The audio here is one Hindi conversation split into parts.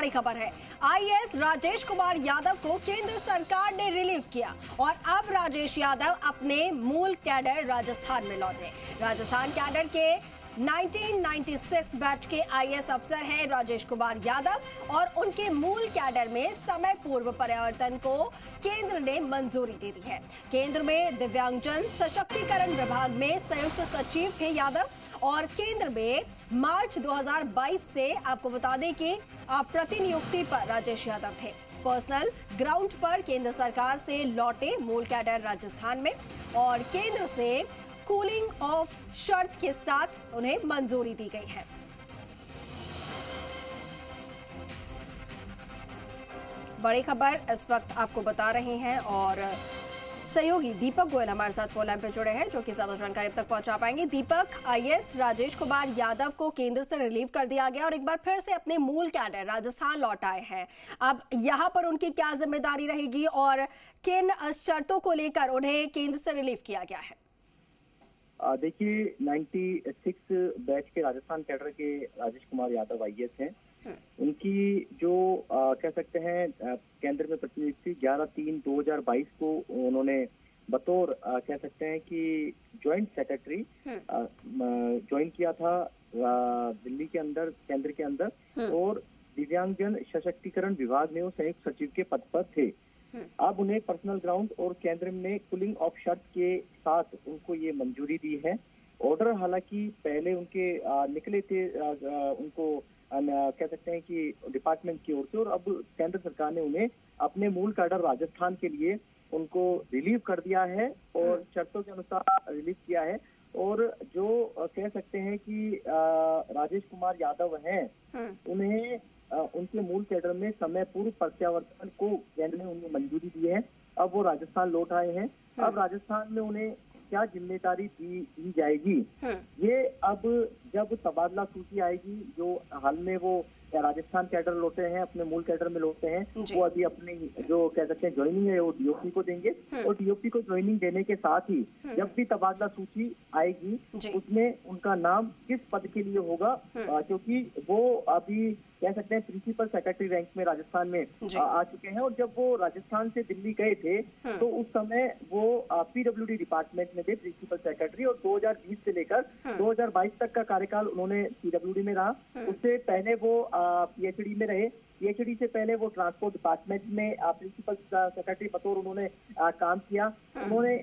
बड़ी खबर है। आईएएस राजेश कुमार यादव को केंद्र सरकार ने रिलीव किया और अब राजेश यादव अपने मूल कैडर राजस्थान में लौटे। राजस्थान कैडर के 1996 बैच के आईएएस अफसर हैं राजेश कुमार यादव और उनके मूल कैडर में समय पूर्व परिवर्तन को केंद्र ने मंजूरी दे दी है। केंद्र में दिव्यांगजन सशक्तिकरण विभाग में संयुक्त सचिव थे यादव और केंद्र में मार्च 2022 से आपको बता दें कि प्रतिनियुक्ति पर राजेश यादव थे। पर्सनल ग्राउंड पर केंद्र सरकार से लौटे मूल कैडर राजस्थान में और केंद्र से कूलिंग ऑफ शर्त के साथ उन्हें मंजूरी दी गई है। बड़ी खबर इस वक्त आपको बता रहे हैं और सहयोगी दीपक गोयल हमारे साथ फोन लाइन पे जुड़े हैं जो कि ज्यादा जानकारी अब तक पहुंचा पाएंगे। दीपक, आईएएस राजेश कुमार यादव को केंद्र से रिलीव कर दिया गया और एक बार फिर से अपने मूल कैडर राजस्थान लौट आए हैं। अब यहां पर उनकी क्या जिम्मेदारी रहेगी और किन शर्तों को लेकर उन्हें केंद्र से रिलीव किया गया है? देखिए, 96 बैच के राजस्थान कैडर के राजेश कुमार यादव आईएएस हैं। उनकी जो कह सकते हैं केंद्र में प्रतिनियुक्ति 11/3/2022 को उन्होंने बतौर कह सकते हैं कि ज्वाइंट सेक्रेटरी ज्वाइन किया था दिल्ली के अंदर, केंद्र के अंदर, और दिव्यांगजन सशक्तिकरण विभाग में वो संयुक्त सचिव के पद पर थे। अब उन्हें पर्सनल ग्राउंड और केंद्र में कूलिंग ऑफ शर्त के साथ उनको ये मंजूरी दी है। ऑर्डर हालांकि पहले उनके निकले थे, उनको कह सकते हैं कि डिपार्टमेंट की ओर से, और अब केंद्र सरकार ने उन्हें अपने मूल कैडर राजस्थान के लिए उनको रिलीव कर दिया है और शर्तों के अनुसार रिलीव किया है। और जो कह सकते हैं कि राजेश कुमार यादव हैं, उन्हें उनके मूल कैडर में समय पूर्व प्रत्यावर्तन को केंद्र ने उन्हें मंजूरी दी है। अब वो राजस्थान लौट आए हैं। अब राजस्थान में उन्हें क्या जिम्मेदारी दी जाएगी, ये अब जब तबादला सूची आएगी, जो हाल में वो राजस्थान कैडर लौटे हैं, अपने मूल कैडर में लौटे हैं, वो अभी अपनी जो कह सकते हैं ज्वाइनिंग है वो डीओपी को देंगे और डीओपी को ज्वाइनिंग देने के साथ ही जब भी तबादला सूची आएगी उसमें उनका नाम किस पद के लिए होगा, क्योंकि वो अभी कह सकते हैं प्रिंसिपल सेक्रेटरी रैंक में राजस्थान में आ चुके हैं। और जब वो राजस्थान से दिल्ली गए थे तो उस समय वो पीडब्ल्यूडी डिपार्टमेंट में थे प्रिंसिपल सेक्रेटरी, और 2020 से लेकर 2022 तक का कार्यकाल उन्होंने पीडब्ल्यूडी में रहा। उससे पहले वो पीएचडी में रहे। पीएचडी से पहले वो ट्रांसपोर्ट डिपार्टमेंट में प्रिंसिपल सेक्रेटरी बतौर उन्होंने काम किया। उन्होंने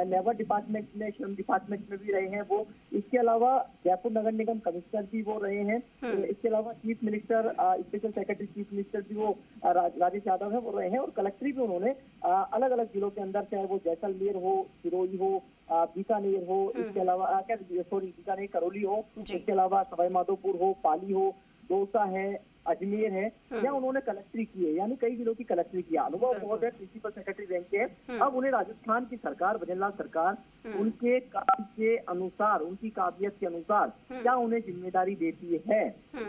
लेबर डिपार्टमेंट में, श्रम डिपार्टमेंट में भी रहे हैं वो। इसके अलावा जयपुर नगर निगम कमिश्नर भी वो रहे हैं। इसके अलावा chief minister, special secretary chief minister भी वो राजेश यादव है वो रहे हैं। और कलेक्ट्री भी उन्होंने अलग अलग जिलों के अंदर, चाहे वो जैसलमेर हो, सिरोही हो, बीकानेर हो, इसके अलावा बीकानेर, करौली हो, इसके अलावा सवाई माधोपुर हो, पाली हो, दौसा है, अजमेर है, या उन्होंने कलेक्ट्री की है, यानी कई जिलों की कलेक्ट्री किया। अनुभव बहुत है, प्रिंसिपल सेक्रेटरी रैंक के। अब उन्हें राजस्थान की सरकार, भजनलाल सरकार, उनके काम के अनुसार, उनकी काबिलियत के अनुसार क्या उन्हें जिम्मेदारी देती है,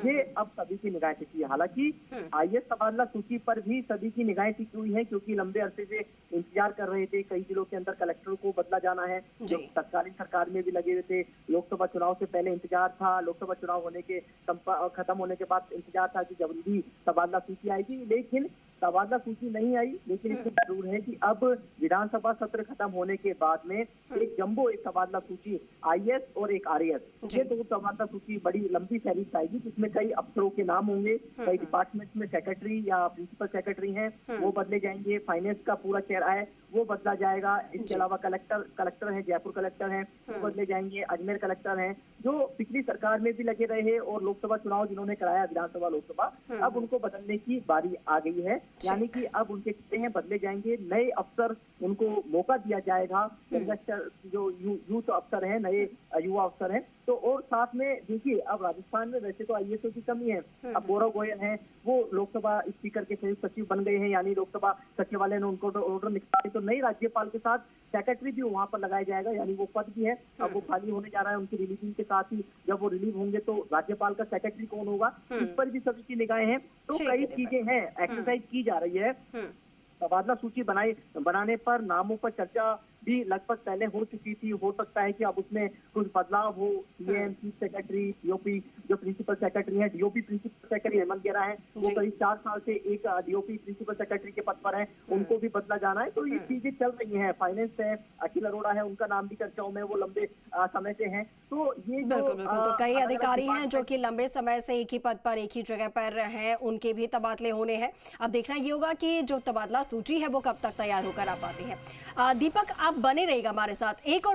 ये अब सभी की निगाहें टिकी है। हालांकि आईएएस तबादला सूची पर भी सभी की निगाहें टिकी हुई है, क्योंकि लंबे अरसे से इंतजार कर रहे थे। कई जिलों के अंदर कलेक्टर को बदला जाना है, जो तत्कालीन सरकार में भी लगे हुए थे। लोकसभा चुनाव से पहले इंतजार था, लोकसभा चुनाव होने के खत्म होने के बाद इंतजार था कि जल्दी तबादला सूची आएगी, लेकिन तबादला सूची नहीं आई। लेकिन इसमें जरूर है कि अब विधानसभा सत्र खत्म होने के बाद में एक जंबो एक तबादला सूची, आईएएस और एक आरएएस, ये दो तबादला सूची बड़ी लंबी फहरिस्त आएगी, जिसमें कई अफसरों के नाम होंगे। कई डिपार्टमेंट में सेक्रेटरी या प्रिंसिपल सेक्रेटरी हैं वो बदले जाएंगे। फाइनेंस का पूरा चेहरा है वो बदला जाएगा। इसके अलावा कलेक्टर हैं, जयपुर कलेक्टर हैं वो बदले जाएंगे। अजमेर कलेक्टर हैं जो पिछली सरकार में भी लगे रहे और लोकसभा चुनाव जिन्होंने कराया, विधानसभा लोकसभा, अब उनको बदलने की बारी आ गई है। यानी कि अब उनके कितने हैं बदले जाएंगे, नए अफसर उनको मौका दिया जाएगा। जो यूथ अफसर हैं, नए युवा अफसर हैं। तो और साथ में देखिए, अब राजस्थान में वैसे तो आईएएस की कमी है। अब गौरव गोयल हैं, वो लोकसभा स्पीकर के संयुक्त सचिव बन गए हैं, यानी लोकसभा सचिवालय ने उनको ऑर्डर निकाले। तो नई राज्यपाल के साथ सेक्रेटरी भी वहां पर लगाया जाएगा, यानी वो पद भी है, अब वो खाली होने जा रहा है। उनकी रिलीविंग के साथ ही जब वो रिलीव होंगे तो राज्यपाल का सेक्रेटरी कौन होगा, इस पर भी सभी की निगाहें हैं। तो कई चीजें हैं, एक्सरसाइज की जा रही है। तबादला सूची बनाने पर, नामों पर चर्चा भी लगभग पहले हो चुकी थी। हो सकता है कि अब उसमें कुछ बदलाव हो। सीएम, चीफ सेक्रेटरी, डीओपी जो प्रिंसिपल सेक्रेटरी है, डीओपी प्रिंसिपल सेक्रेटरी हेमंत गेरा है, वो करीब 4 साल से एक डीओपी प्रिंसिपल सेक्रेटरी के पद पर है, उनको भी बदला जाना है। तो ये चीजें चल रही हैं। फाइनेंस है, अखिल अरोड़ा है, उनका नाम भी चर्चाओं में, वो लंबे समय से हैं। तो ये बिल्कुल बिल्कुल, तो कई अधिकारी हैं जो कि लंबे समय से एक ही पद पर, एक ही जगह पर हैं, उनके भी तबादले होने हैं। अब देखना ये होगा कि जो तबादला सूची है वो कब तक तैयार होकर आ पाती है। दीपक, आप बने रहिएगा हमारे साथ। एक और